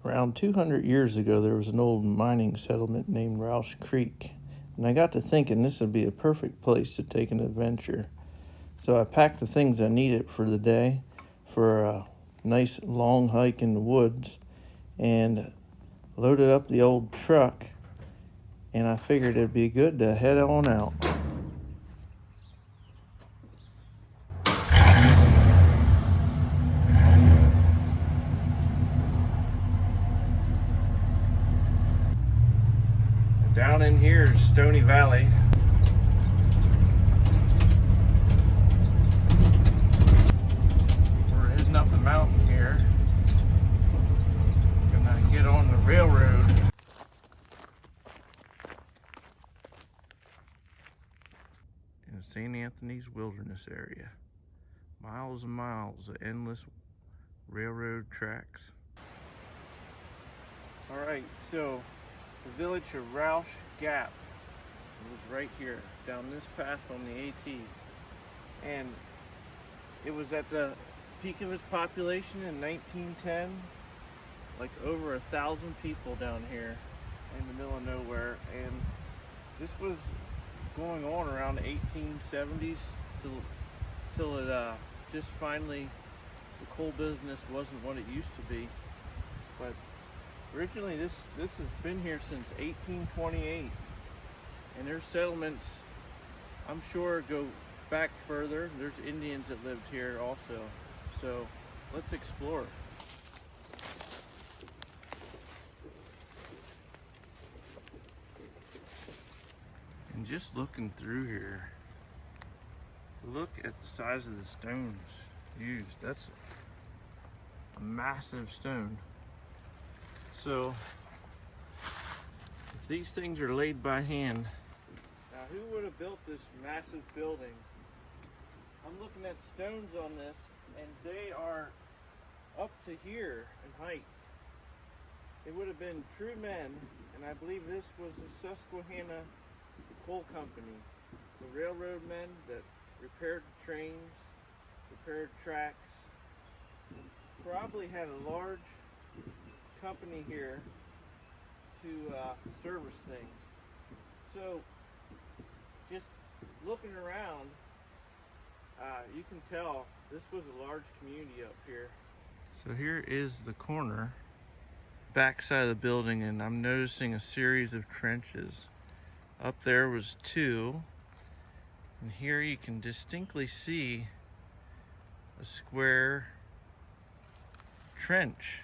Around 200 years ago, there was an old mining settlement named Rausch Creek, and I got to thinking this would be a perfect place to take an adventure. So I packed the things I needed for the day for a nice long hike in the woods and loaded up the old truck, and I figured it'd be good to head on out. Down in here is Stony Valley. We're heading up the mountain here. Gonna get on the railroad. In the St. Anthony's Wilderness area. Miles and miles of endless railroad tracks. Alright, so the village of Roush Gap was right here, down this path on the AT. And it was at the peak of its population in 1910, like over 1,000 people down here in the middle of nowhere. And this was going on around the 1870s till it just finally, the coal business wasn't what it used to be. But originally this has been here since 1828, and there's settlements, I'm sure, go back further. There's Indians that lived here also. So let's explore. And just looking through here, look at the size of the stones used. That's a massive stone. So if these things are laid by hand, now who would have built this massive building? I'm looking at stones on this, and they are up to here in height. It would have been true men, and I believe this was the Susquehanna Coal Company, the railroad men that repaired trains, repaired tracks, probably had a large company here to service things. So just looking around, you can tell this was a large community up here. So here is the corner, back side of the building, and I'm noticing a series of trenches. Up there was 2, and here you can distinctly see a square trench.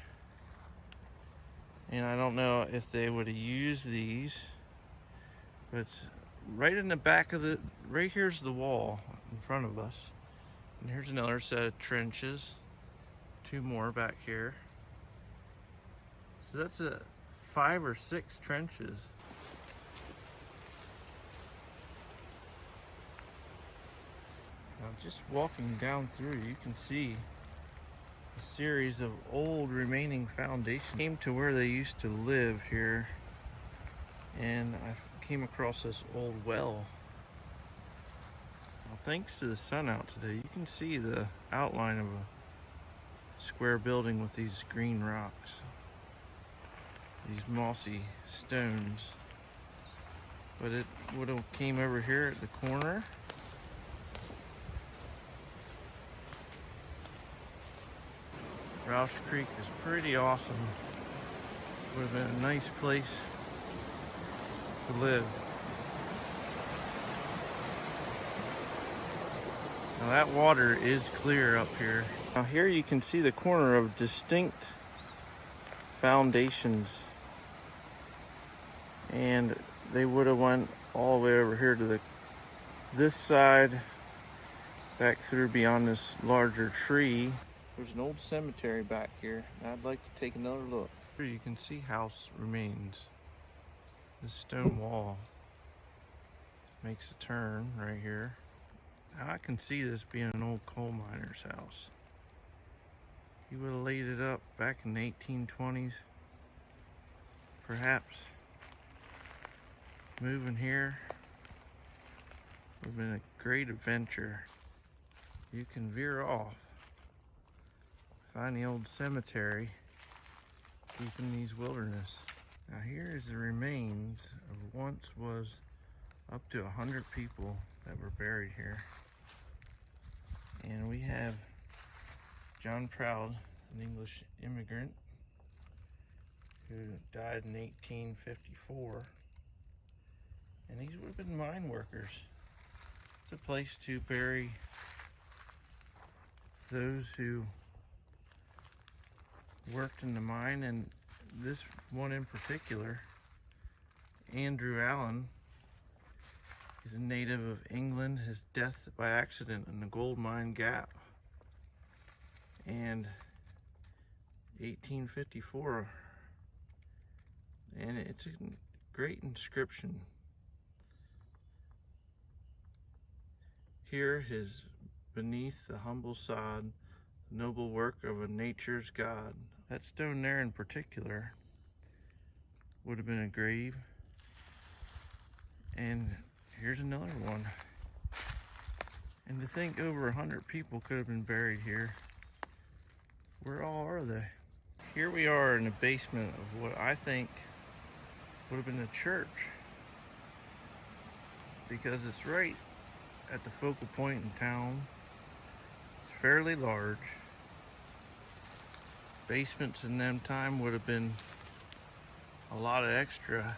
And I don't know if they would have used these, but it's right in the back of the, right here's the wall in front of us. And here's another set of trenches, 2 more back here. So that's 5 or 6 trenches. Now just walking down through, you can see a series of old remaining foundations. Came to where they used to live here, and I came across this old well. Well, thanks to the sun out today, you can see the outline of a square building with these green rocks, these mossy stones. But it would have came over here at the corner. Rausch Creek is pretty awesome. Would have been a nice place to live. Now that water is clear up here. Now here you can see the corner of distinct foundations, and they would have went all the way over here to this side, back through beyond this larger tree. There's an old cemetery back here, and I'd like to take another look. Here you can see house remains. This stone wall makes a turn right here. Now I can see this being an old coal miner's house. He would have laid it up back in the 1820s. Perhaps moving here would have been a great adventure. You can veer off, find the old cemetery, keeping these wilderness. Now here is the remains of once was up to 100 people that were buried here. And we have John Proud, an English immigrant who died in 1854. And these would have been mine workers. It's a place to bury those who worked in the mine, and this one in particular, Andrew Allen, is a native of England. His death by accident in the gold mine Gap. And 1854, and it's a great inscription. Here is beneath the humble sod, the noble work of a nature's God. That stone there in particular would have been a grave. And here's another one. And to think over 100 people could have been buried here. Where all are they? Here we are in the basement of what I think would have been a church, because it's right at the focal point in town. It's fairly large. Basements in them time would have been a lot of extra.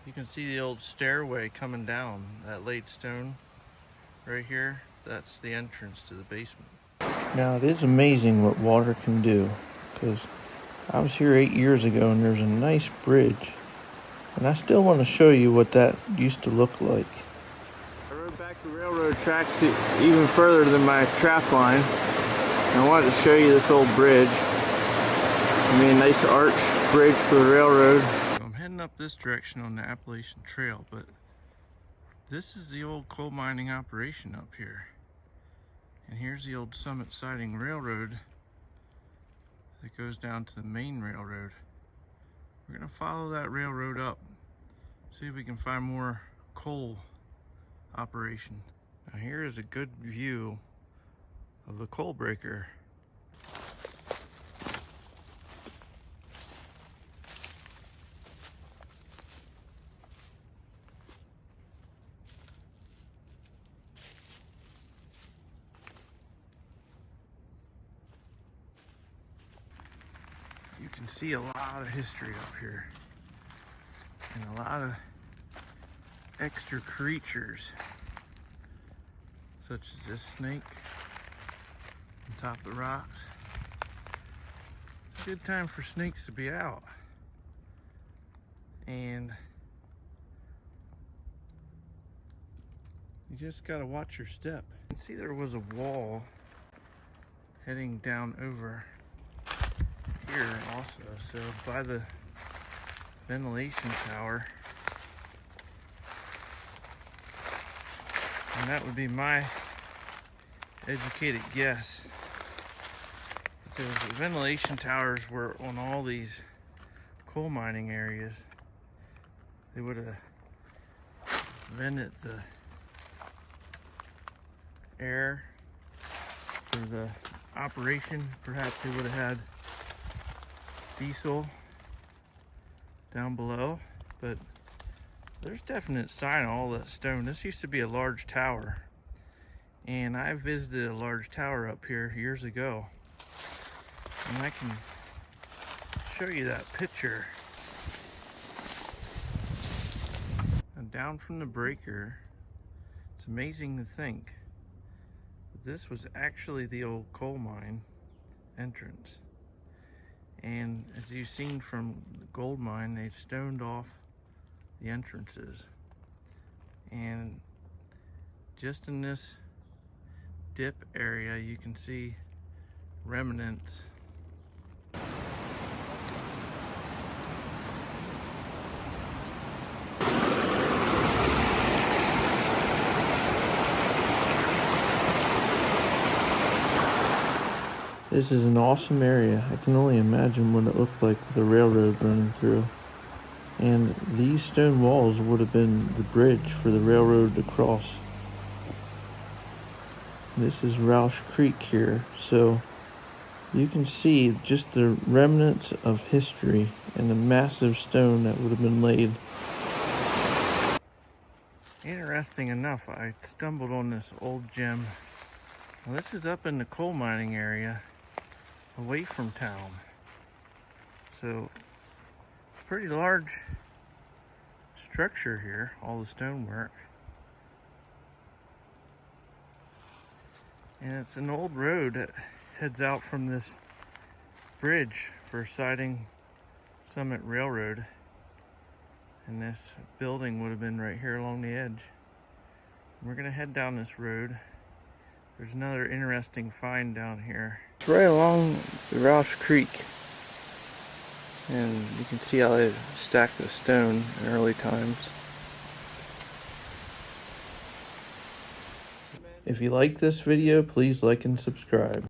You can see the old stairway coming down, that laid stone right here. That's the entrance to the basement. Now it is amazing what water can do, because I was here 8 years ago and there's a nice bridge, and I still want to show you what that used to look like. I rode back the railroad tracks even further than my trap line, and I wanted to show you this old bridge. I mean, a nice arch bridge for the railroad. I'm heading up this direction on the Appalachian Trail, but this is the old coal mining operation up here. And here's the old Summit Siding Railroad that goes down to the main railroad. We're gonna follow that railroad up, see if we can find more coal operation. Now here is a good view of the coal breaker. You can see a lot of history up here, and a lot of extra creatures, such as this snake on top of the rocks. It's a good time for snakes to be out, and you just gotta watch your step. You can see there was a wall heading down over here also, so by the ventilation tower, and that would be my educated guess, because the ventilation towers were on all these coal mining areas. They would have vented the air for the operation. Perhaps they would have had diesel down below, but there's definite sign of all that stone. This used to be a large tower, and I visited a large tower up here years ago, and I can show you that picture. And down from the breaker, it's amazing to think that this was actually the old coal mine entrance. And as you've seen from the gold mine, they stoned off the entrances. And just in this dip area, you can see remnants. This is an awesome area. I can only imagine what it looked like with a railroad running through. And these stone walls would have been the bridge for the railroad to cross. This is Rausch Creek here, so You can see just the remnants of history and the massive stone that would have been laid. Interesting enough, I stumbled on this old gem. Well, this is up in the coal mining area, away from town. So, pretty large structure here, all the stonework. And it's an old road that heads out from this bridge for Siding Summit Railroad. And this building would have been right here along the edge. And we're gonna head down this road. There's another interesting find down here. It's right along the Rausch Creek. And you can see how they stacked the stone in early times. If you like this video, please like and subscribe.